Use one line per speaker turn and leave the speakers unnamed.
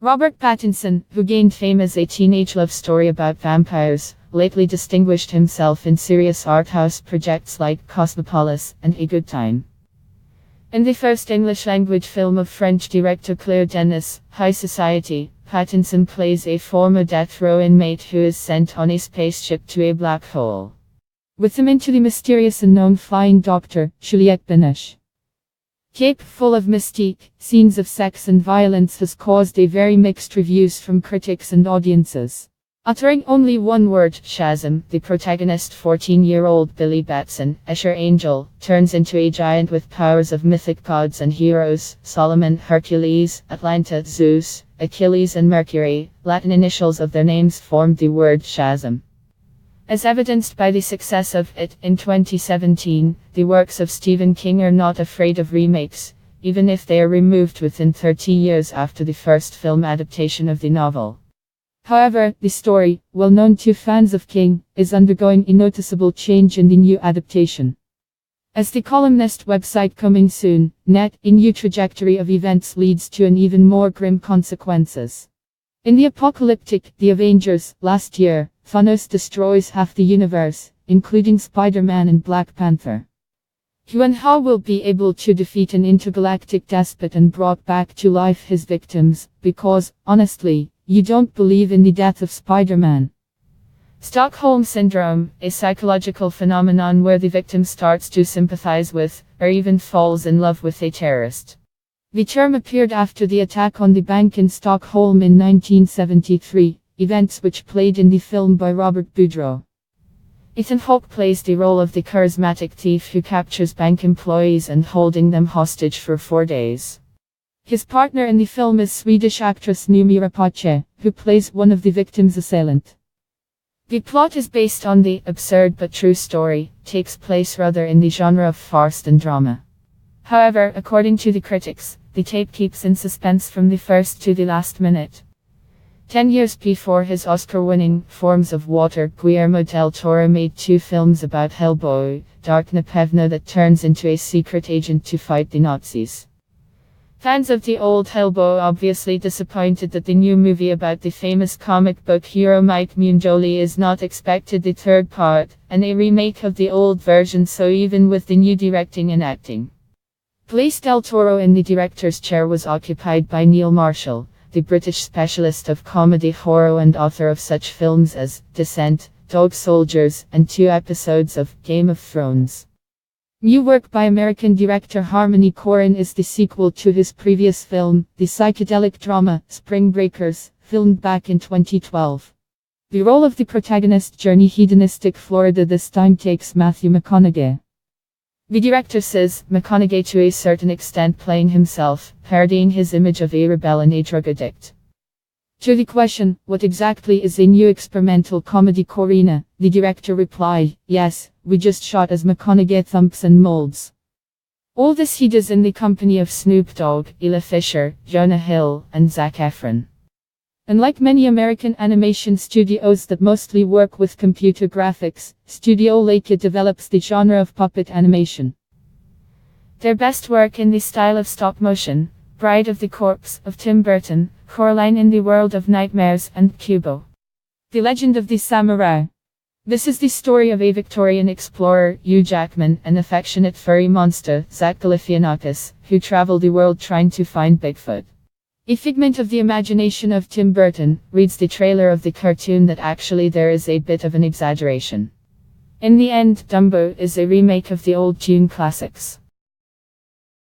Robert Pattinson, who gained fame as a teenage love story about vampires, lately distinguished himself in serious art house projects like Cosmopolis and A Good Time. In the first English-language film of French director Claire Denis, High Society, Pattinson plays a former death row inmate who is sent on a spaceship to a black hole. With him into the mysterious unknown flying doctor, Juliette Binoche. Cape full of mystique, scenes of sex and violence has caused a very mixed reviews from critics and audiences. Uttering only one word, Chasm, the protagonist 14-year-old Billy Batson, Escher Angel, turns into a giant with powers of mythic gods and heroes, Solomon, Hercules, Atlanta, Zeus, Achilles and Mercury. Latin initials of their names formed the word Chasm. As evidenced by the success of It in 2017, the works of Stephen King are not afraid of remakes, even if they are removed within 30 years after the first film adaptation of the novel. However, the story, well known to fans of King, is undergoing a noticeable change in the new adaptation. As the columnist website Coming Soon, net, a new trajectory of events leads to an even more grim consequences. In the apocalyptic The Avengers, last year, Thanos destroys half the universe, including Spider-Man and Black Panther. Who and how will be able to defeat an intergalactic despot and brought back to life his victims, because, honestly, you don't believe in the death of Spider-Man. Stockholm Syndrome, a psychological phenomenon where the victim starts to sympathize with, or even falls in love with a terrorist. The term appeared after the attack on the bank in Stockholm in 1973, events which played in the film by Robert Boudreau. Ethan Hawke plays the role of the charismatic thief who captures bank employees and holding them hostage for 4 days. His partner in the film is Swedish actress Noomi Rapace, who plays one of the victim's assailant. The plot is based on the absurd but true story, takes place rather in the genre of farce than drama. However, according to the critics, the tape keeps in suspense from the first to the last minute. 10 years before his Oscar-winning Forms of Water, Guillermo del Toro made 2 films about Hellboy, Dark Napevno that turns into a secret agent to fight the Nazis. Fans of the old Hellboy obviously disappointed that the new movie about the famous comic book hero Mike Mignola is not expected the third part, and a remake of the old version, so even with the new directing and acting. Place del Toro in the director's chair was occupied by Neil Marshall, the British specialist of comedy horror and author of such films as Descent, Dog Soldiers, and 2 episodes of Game of Thrones. New work by American director Harmony Korine is the sequel to his previous film, the psychedelic drama Spring Breakers, filmed back in 2012. The role of the protagonist Journey Hedonistic Florida this time takes Matthew McConaughey. The director says McConaughey to a certain extent playing himself, parodying his image of a rebel and a drug addict. To the question, what exactly is a new experimental comedy, Korine, the director replied, yes, we just shot as McConaughey thumps and molds. All this he does in the company of Snoop Dogg, Ella Fisher, Jonah Hill, and Zac Efron. Unlike many American animation studios that mostly work with computer graphics, Studio Leica develops the genre of puppet animation. Their best work in the style of stop motion, Bride of the Corpse of Tim Burton, Coraline in the World of Nightmares, and Kubo. The Legend of the Samurai. This is the story of a Victorian explorer, Hugh Jackman, and affectionate furry monster, Zach Galifianakis, who travel the world trying to find Bigfoot. A figment of the imagination of Tim Burton, reads the trailer of the cartoon that actually there is a bit of an exaggeration. In the end, Dumbo is a remake of the old Dune classics.